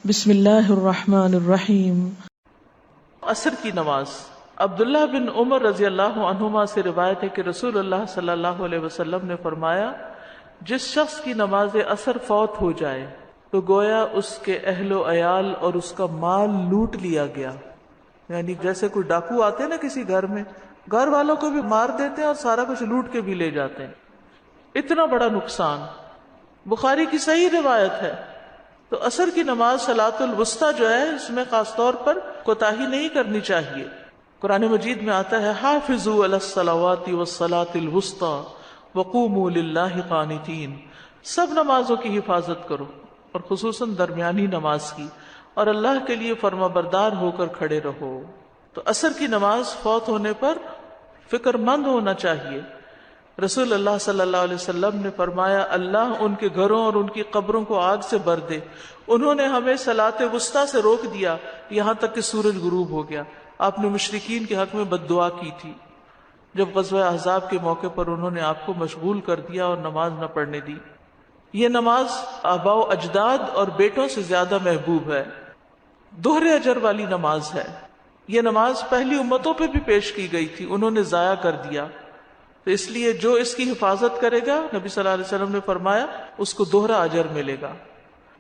بسم اللہ الرحمن الرحیم۔ عصر کی نماز۔ عبداللہ بن عمر رضی اللہ عنہما سے روایت ہے کہ رسول اللہ صلی اللہ علیہ وسلم نے فرمایا، جس شخص کی نماز عصر فوت ہو جائے تو گویا اس کے اہل و عیال اور اس کا مال لوٹ لیا گیا۔ یعنی جیسے کوئی ڈاکو آتے ہیں نا کسی گھر میں، گھر والوں کو بھی مار دیتے ہیں اور سارا کچھ لوٹ کے بھی لے جاتے ہیں۔ اتنا بڑا نقصان، بخاری کی صحیح روایت ہے۔ تو عصر کی نماز صلاۃ الوسطی جو ہے، اس میں خاص طور پر کوتاہی نہیں کرنی چاہیے۔ قرآن مجید میں آتا ہے، حافظوا علی الصلوات والصلاۃ الوسطی وقوموا للہ قانتین۔ سب نمازوں کی حفاظت کرو اور خصوصاً درمیانی نماز کی، اور اللہ کے لیے فرما بردار ہو کر کھڑے رہو۔ تو عصر کی نماز فوت ہونے پر فکر مند ہونا چاہیے۔ رسول اللہ صلی اللہ علیہ وسلم نے فرمایا، اللہ ان کے گھروں اور ان کی قبروں کو آگ سے بھر دے، انہوں نے ہمیں صلاۃ وسطی سے روک دیا یہاں تک کہ سورج غروب ہو گیا۔ آپ نے مشرکین کے حق میں بد دعا کی تھی جب غزوہ احزاب کے موقع پر انہوں نے آپ کو مشغول کر دیا اور نماز نہ پڑھنے دی۔ یہ نماز آباء و اجداد اور بیٹوں سے زیادہ محبوب ہے، دوہرے اجر والی نماز ہے۔ یہ نماز پہلی امتوں پہ بھی پیش کی گئی تھی، انہوں نے ضائع کر دیا، تو اس لیے جو اس کی حفاظت کرے گا، نبی صلی اللہ علیہ وسلم نے فرمایا، اس کو دوہرا اجر ملے گا۔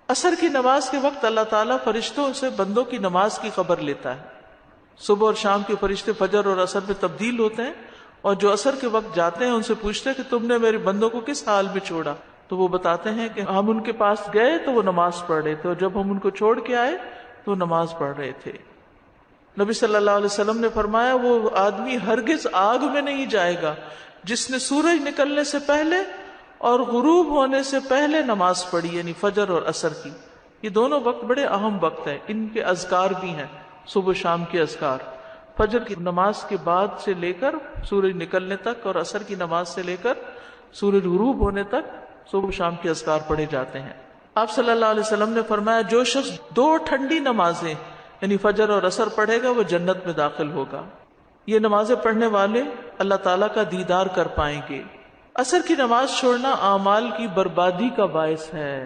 عصر کی نماز کے وقت اللہ تعالیٰ فرشتوں سے بندوں کی نماز کی خبر لیتا ہے۔ صبح اور شام کے فرشتے فجر اور عصر میں تبدیل ہوتے ہیں، اور جو عصر کے وقت جاتے ہیں ان سے پوچھتے ہیں کہ تم نے میرے بندوں کو کس حال میں چھوڑا، تو وہ بتاتے ہیں کہ ہم ان کے پاس گئے تو وہ نماز پڑھ رہے تھے، اور جب ہم ان کو چھوڑ کے آئے تو وہ نماز پڑھ رہے تھے۔ نبی صلی اللہ علیہ وسلم نے فرمایا، وہ آدمی ہرگز آگ میں نہیں جائے گا جس نے سورج نکلنے سے پہلے اور غروب ہونے سے پہلے نماز پڑھی، یعنی فجر اور عصر کی۔ یہ دونوں وقت بڑے اہم وقت ہیں، ان کے اذکار بھی ہیں، صبح و شام کے اذکار۔ فجر کی نماز کے بعد سے لے کر سورج نکلنے تک، اور عصر کی نماز سے لے کر سورج غروب ہونے تک صبح و شام کے اذکار پڑھے جاتے ہیں۔ آپ صلی اللہ علیہ وسلم نے فرمایا، جو شخص 2 ٹھنڈی نمازیں یعنی فجر اور عصر پڑھے گا وہ جنت میں داخل ہوگا۔ یہ نمازیں پڑھنے والے اللہ تعالیٰ کا دیدار کر پائیں گے۔ عصر کی نماز چھوڑنا اعمال کی بربادی کا باعث ہے۔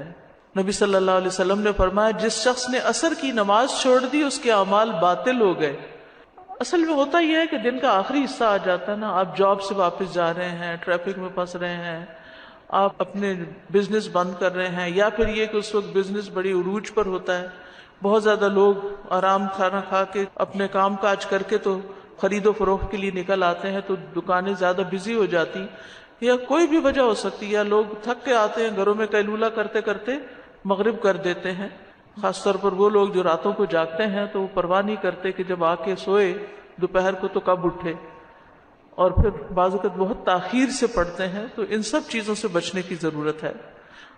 نبی صلی اللہ علیہ وسلم نے فرمایا، جس شخص نے عصر کی نماز چھوڑ دی اس کے اعمال باطل ہو گئے۔ اصل میں ہوتا یہ ہے کہ دن کا آخری حصہ آ جاتا ہے نا، آپ جاب سے واپس جا رہے ہیں، ٹریفک میں پھنس رہے ہیں، آپ اپنے بزنس بند کر رہے ہیں، یا پھر یہ کہ اس وقت بزنس بڑی عروج پر ہوتا ہے، بہت زیادہ لوگ آرام کھانا کھا کے اپنے کام کاج کر کے تو خرید و فروخت کے لیے نکل آتے ہیں، تو دکانیں زیادہ بزی ہو جاتی، یا کوئی بھی وجہ ہو سکتی ہے، یا لوگ تھک کے آتے ہیں گھروں میں قیلولہ کرتے کرتے مغرب کر دیتے ہیں۔ خاص طور پر وہ لوگ جو راتوں کو جاگتے ہیں تو وہ پرواہ نہیں کرتے کہ جب آ کے سوئے دوپہر کو تو کب اٹھے، اور پھر بعض اوقات بہت تاخیر سے پڑھتے ہیں۔ تو ان سب چیزوں سے بچنے کی ضرورت ہے۔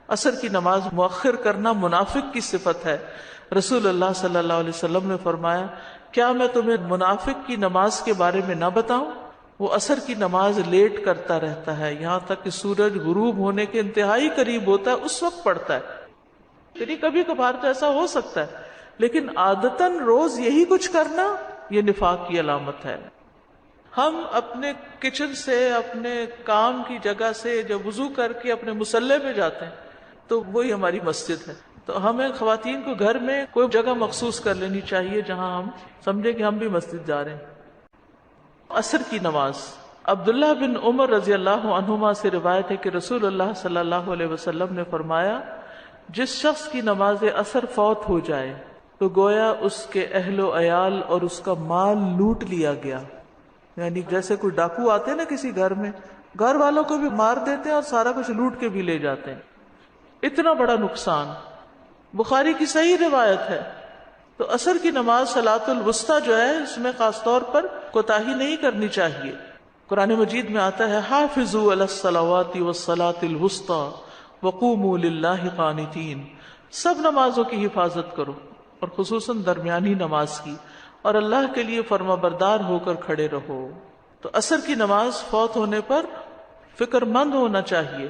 عصر کی نماز مؤخر کرنا منافق کی صفت ہے۔ رسول اللہ صلی اللہ علیہ وسلم نے فرمایا، کیا میں تمہیں منافق کی نماز کے بارے میں نہ بتاؤں؟ وہ عصر کی نماز لیٹ کرتا رہتا ہے یہاں تک کہ سورج غروب ہونے کے انتہائی قریب ہوتا ہے، اس وقت پڑھتا ہے۔ یعنی کبھی کبھار تو ایسا ہو سکتا ہے، لیکن عادتاً روز یہی کچھ کرنا یہ نفاق کی علامت ہے۔ ہم اپنے کچن سے، اپنے کام کی جگہ سے جب وضو کر کے اپنے مصلی پہ جاتے ہیں تو وہی ہماری مسجد ہے۔ تو ہمیں خواتین کو گھر میں کوئی جگہ مخصوص کر لینی چاہیے جہاں ہم سمجھے کہ ہم بھی مسجد جا رہے ہیں۔ عصر کی نماز۔ عبداللہ بن عمر رضی اللہ عنہما سے روایت ہے کہ رسول اللہ صلی اللہ علیہ وسلم نے فرمایا، جس شخص کی نماز عصر فوت ہو جائے تو گویا اس کے اہل و عیال اور اس کا مال لوٹ لیا گیا۔ یعنی جیسے کوئی ڈاکو آتے ہیں نا کسی گھر میں، گھر والوں کو بھی مار دیتے ہیں اور سارا کچھ لوٹ کے بھی لے جاتے ہیں۔ اتنا بڑا نقصان، بخاری کی صحیح روایت ہے۔ تو عصر کی نماز صلاۃ الوسطی جو ہے، اس میں خاص طور پر کوتاہی نہیں کرنی چاہیے۔ قرآن مجید میں آتا ہے، حافظوا علی الصلوات والصلاۃ الوسطی وقوموا للہ قانتین۔ سب نمازوں کی حفاظت کرو اور خصوصاً درمیانی نماز کی، اور اللہ کے لیے فرما بردار ہو کر کھڑے رہو۔ تو عصر کی نماز فوت ہونے پر فکر مند ہونا چاہیے۔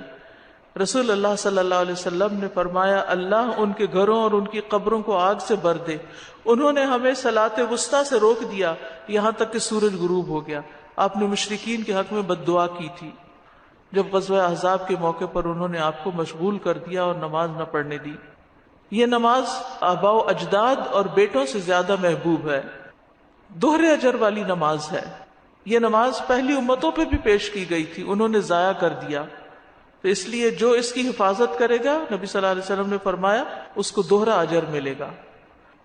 رسول اللہ صلی اللہ علیہ وسلم نے فرمایا، اللہ ان کے گھروں اور ان کی قبروں کو آگ سے بھر دے، انہوں نے ہمیں صلاۃ وسطی سے روک دیا یہاں تک کہ سورج غروب ہو گیا۔ آپ نے مشرکین کے حق میں بد دعا کی تھی جب غزوہ احزاب کے موقع پر انہوں نے آپ کو مشغول کر دیا اور نماز نہ پڑھنے دی۔ یہ نماز آباء و اجداد اور بیٹوں سے زیادہ محبوب ہے، دوہرے اجر والی نماز ہے۔ یہ نماز پہلی امتوں پہ بھی پیش کی گئی تھی، انہوں نے ضائع کر دیا، تو اس لیے جو اس کی حفاظت کرے گا، نبی صلی اللہ علیہ وسلم نے فرمایا، اس کو دوہرا اجر ملے گا۔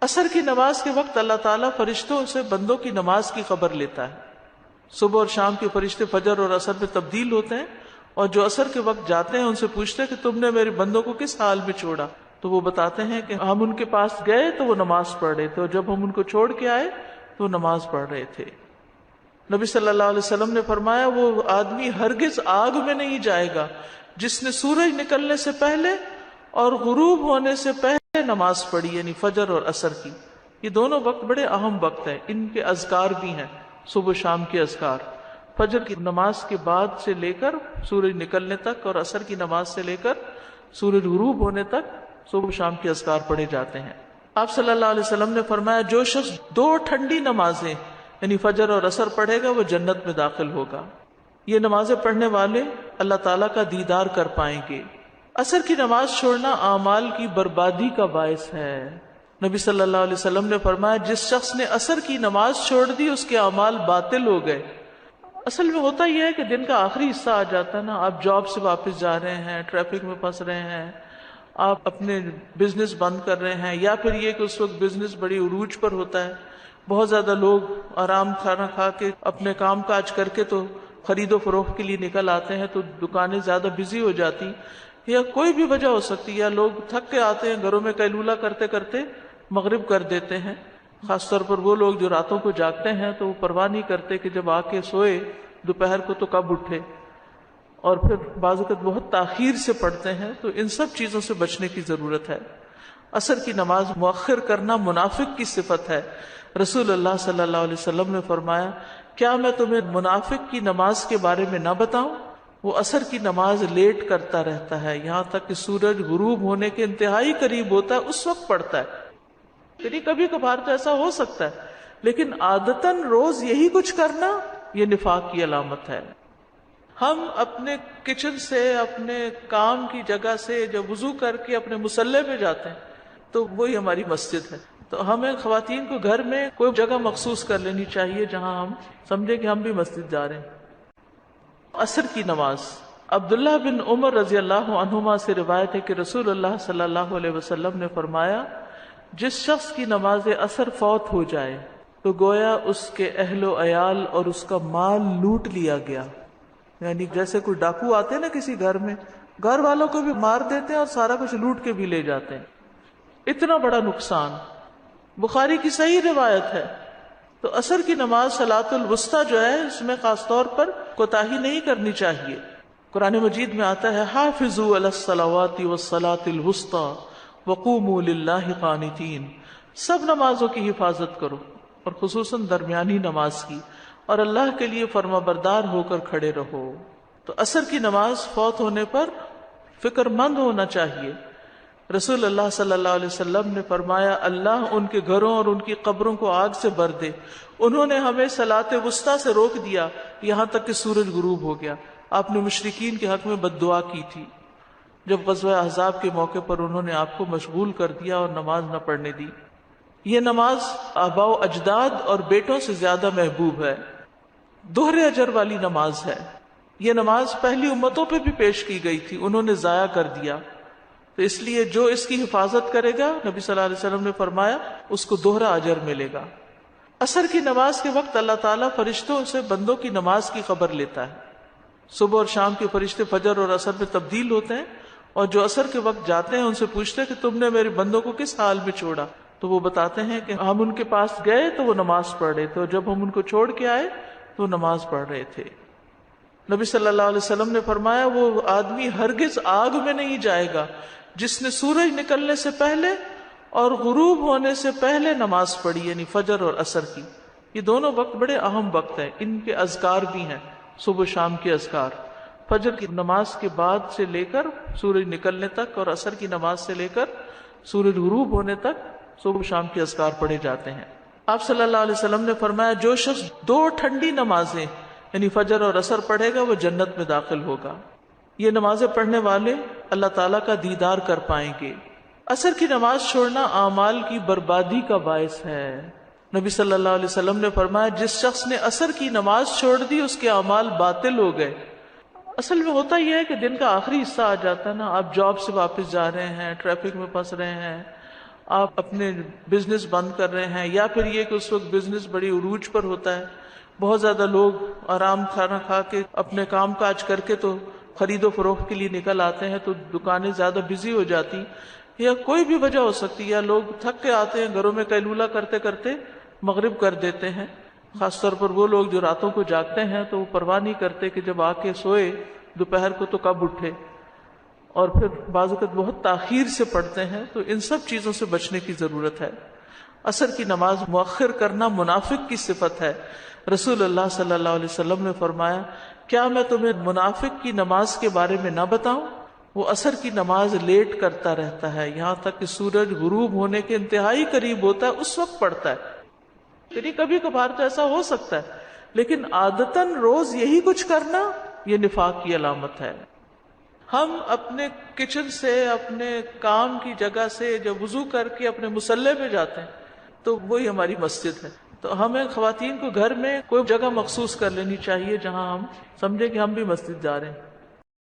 عصر کی نماز کے وقت اللہ تعالیٰ فرشتوں سے بندوں کی نماز کی خبر لیتا ہے۔ صبح اور شام کے فرشتے فجر اور عصر میں تبدیل ہوتے ہیں، اور جو عصر کے وقت جاتے ہیں ان سے پوچھتے ہیں کہ تم نے میرے بندوں کو کس حال میں چھوڑا، تو وہ بتاتے ہیں کہ ہم ان کے پاس گئے تو وہ نماز پڑھ رہے تھے، اور جب ہم ان کو چھوڑ کے آئے تو وہ نماز پڑھ رہے تھے۔ نبی صلی اللہ علیہ وسلم نے فرمایا، وہ آدمی ہرگز آگ میں نہیں جائے گا جس نے سورج نکلنے سے پہلے اور غروب ہونے سے پہلے نماز پڑھی، یعنی فجر اور عصر کی۔ یہ دونوں وقت بڑے اہم وقت ہیں، ان کے اذکار بھی ہیں، صبح و شام کے اذکار۔ فجر کی نماز کے بعد سے لے کر سورج نکلنے تک، اور عصر کی نماز سے لے کر سورج غروب ہونے تک صبح و شام کے اذکار پڑھے جاتے ہیں۔ آپ صلی اللہ علیہ وسلم نے فرمایا، جو شخص 2 ٹھنڈی نمازیں یعنی فجر اور عصر پڑھے گا وہ جنت میں داخل ہوگا۔ یہ نمازیں پڑھنے والے اللہ تعالیٰ کا دیدار کر پائیں گے۔ عصر کی نماز چھوڑنا اعمال کی بربادی کا باعث ہے۔ نبی صلی اللہ علیہ وسلم نے فرمایا، جس شخص نے عصر کی نماز چھوڑ دی اس کے اعمال باطل ہو گئے۔ اصل میں ہوتا یہ ہے کہ دن کا آخری حصہ آ جاتا ہے نا، آپ جاب سے واپس جا رہے ہیں، ٹریفک میں پھنس رہے ہیں، آپ اپنے بزنس بند کر رہے ہیں، یا پھر یہ کہ اس وقت بزنس بڑی عروج پر ہوتا ہے، بہت زیادہ لوگ آرام کھانا کھا کے اپنے کام کاج کر کے تو خرید و فروخت کے لیے نکل آتے ہیں، تو دکانیں زیادہ بزی ہو جاتی، یا کوئی بھی وجہ ہو سکتی، یا لوگ تھک کے آتے ہیں گھروں میں قیلولہ کرتے کرتے مغرب کر دیتے ہیں۔ خاص طور پر وہ لوگ جو راتوں کو جاگتے ہیں تو وہ پرواہ نہیں کرتے کہ جب آ کے سوئے دوپہر کو تو کب اٹھے، اور پھر بعض اوقات بہت تاخیر سے پڑھتے ہیں، تو ان سب چیزوں سے بچنے کی ضرورت ہے۔ عصر کی نماز مؤخر کرنا منافق کی صفت ہے۔ رسول اللہ صلی اللہ علیہ وسلم نے فرمایا، کیا میں تمہیں منافق کی نماز کے بارے میں نہ بتاؤں؟ وہ عصر کی نماز لیٹ کرتا رہتا ہے یہاں تک کہ سورج غروب ہونے کے انتہائی قریب ہوتا ہے، اس وقت پڑھتا ہے۔ یعنی کبھی کبھار تو ایسا ہو سکتا ہے، لیکن عادتاً روز یہی کچھ کرنا یہ نفاق کی علامت ہے۔ ہم اپنے کچن سے، اپنے کام کی جگہ سے جب وضو کر کے اپنے مصلی پہ جاتے ہیں تو وہی ہماری مسجد ہے، تو ہمیں خواتین کو گھر میں کوئی جگہ مخصوص کر لینی چاہیے جہاں ہم سمجھے کہ ہم بھی مسجد جا رہے ہیں۔ عصر کی نماز، عبداللہ بن عمر رضی اللہ عنہما سے روایت ہے کہ رسول اللہ صلی اللہ علیہ وسلم نے فرمایا، جس شخص کی نماز عصر فوت ہو جائے تو گویا اس کے اہل و عیال اور اس کا مال لوٹ لیا گیا۔ یعنی جیسے کوئی ڈاکو آتے ہیں نا کسی گھر میں، گھر والوں کو بھی مار دیتے ہیں اور سارا کچھ لوٹ کے بھی لے جاتے ہیں۔ اتنا بڑا نقصان، بخاری کی صحیح روایت ہے۔ تو عصر کی نماز صلاۃ الوسطیٰ جو ہے، اس میں خاص طور پر کوتاہی نہیں کرنی چاہیے۔ قرآن مجید میں آتا ہے، حافظوا علی الصلوات والصلاۃ الوسطیٰ وقوموا للہ قانتین، سب نمازوں کی حفاظت کرو اور خصوصاً درمیانی نماز کی، اور اللہ کے لیے فرما بردار ہو کر کھڑے رہو۔ تو عصر کی نماز فوت ہونے پر فکر مند ہونا چاہیے۔ رسول اللہ صلی اللہ علیہ وسلم نے فرمایا، اللہ ان کے گھروں اور ان کی قبروں کو آگ سے بھر دے، انہوں نے ہمیں صلاۃ وسطیٰ سے روک دیا یہاں تک کہ سورج غروب ہو گیا۔ آپ نے مشرکین کے حق میں بد دعا کی تھی جب غزوہ احزاب کے موقع پر انہوں نے آپ کو مشغول کر دیا اور نماز نہ پڑھنے دی۔ یہ نماز آباء و اجداد اور بیٹوں سے زیادہ محبوب ہے، دوہرے اجر والی نماز ہے۔ یہ نماز پہلی امتوں پہ بھی پیش کی گئی تھی، انہوں نے ضائع کر دیا، تو اس لیے جو اس کی حفاظت کرے گا، نبی صلی اللہ علیہ وسلم نے فرمایا، اس کو دوہرا اجر ملے گا۔ عصر کی نماز کے وقت اللہ تعالیٰ فرشتوں سے بندوں کی نماز کی خبر لیتا ہے۔ صبح اور شام کے فرشتے فجر اور عصر میں تبدیل ہوتے ہیں، اور جو عصر کے وقت جاتے ہیں ان سے پوچھتے ہیں کہ تم نے میرے بندوں کو کس حال میں چھوڑا، تو وہ بتاتے ہیں کہ ہم ان کے پاس گئے تو وہ نماز پڑھ رہے تھے، اور جب ہم ان کو چھوڑ کے آئے تو وہ نماز پڑھ رہے تھے۔ نبی صلی اللہ علیہ وسلم نے فرمایا، وہ آدمی ہرگز آگ میں نہیں جائے گا جس نے سورج نکلنے سے پہلے اور غروب ہونے سے پہلے نماز پڑھی، یعنی فجر اور عصر کی۔ یہ دونوں وقت بڑے اہم وقت ہیں، ان کے اذکار بھی ہیں، صبح شام کے اذکار۔ فجر کی نماز کے بعد سے لے کر سورج نکلنے تک، اور عصر کی نماز سے لے کر سورج غروب ہونے تک صبح شام کے اذکار پڑھے جاتے ہیں۔ آپ صلی اللہ علیہ وسلم نے فرمایا، جو شخص 2 ٹھنڈی نمازیں یعنی فجر اور عصر پڑھے گا وہ جنت میں داخل ہوگا۔ یہ نمازیں پڑھنے والے اللہ تعالیٰ کا دیدار کر پائیں گے۔ عصر کی نماز چھوڑنا اعمال کی بربادی کا باعث ہے. نبی صلی اللہ علیہ وسلم نے فرمایا جس شخص نے عصر کی نماز چھوڑ دی اس کے اعمال باطل ہو گئے. اصل میں ہوتا یہ ہے کہ دن کا آخری حصہ آ جاتا ہے نا، آپ جاب سے واپس جا رہے ہیں، ٹریفک میں پھنس رہے ہیں، آپ اپنے بزنس بند کر رہے ہیں، یا پھر یہ کہ اس وقت بزنس بڑی عروج پر ہوتا ہے، بہت زیادہ لوگ آرام کھانا کھا کے اپنے کام کاج کر کے تو خرید و فروخت کے لیے نکل آتے ہیں، تو دکانیں زیادہ بزی ہو جاتی، یا کوئی بھی وجہ ہو سکتی ہے، یا لوگ تھک کے آتے ہیں گھروں میں قیلولہ کرتے کرتے مغرب کر دیتے ہیں. خاص طور پر وہ لوگ جو راتوں کو جاگتے ہیں تو وہ پرواہ نہیں کرتے کہ جب آ کے سوئے دوپہر کو تو کب اٹھے، اور پھر بعض اوقات بہت تاخیر سے پڑھتے ہیں. تو ان سب چیزوں سے بچنے کی ضرورت ہے. عصر کی نماز مؤخر کرنا منافق کی صفت ہے. رسول اللہ صلی اللہ علیہ وسلم نے فرمایا کیا میں تمہیں منافق کی نماز کے بارے میں نہ بتاؤں؟ وہ عصر کی نماز لیٹ کرتا رہتا ہے یہاں تک کہ سورج غروب ہونے کے انتہائی قریب ہوتا ہے اس وقت پڑھتا ہے. یعنی کبھی کبھار تو ایسا ہو سکتا ہے، لیکن عادتاً روز یہی کچھ کرنا یہ نفاق کی علامت ہے. ہم اپنے کچن سے، اپنے کام کی جگہ سے جب وضو کر کے اپنے مصلی پہ جاتے ہیں تو وہی ہماری مسجد ہے. تو ہمیں خواتین کو گھر میں کوئی جگہ مخصوص کر لینی چاہیے جہاں ہم سمجھیں کہ ہم بھی مسجد جا رہے ہیں.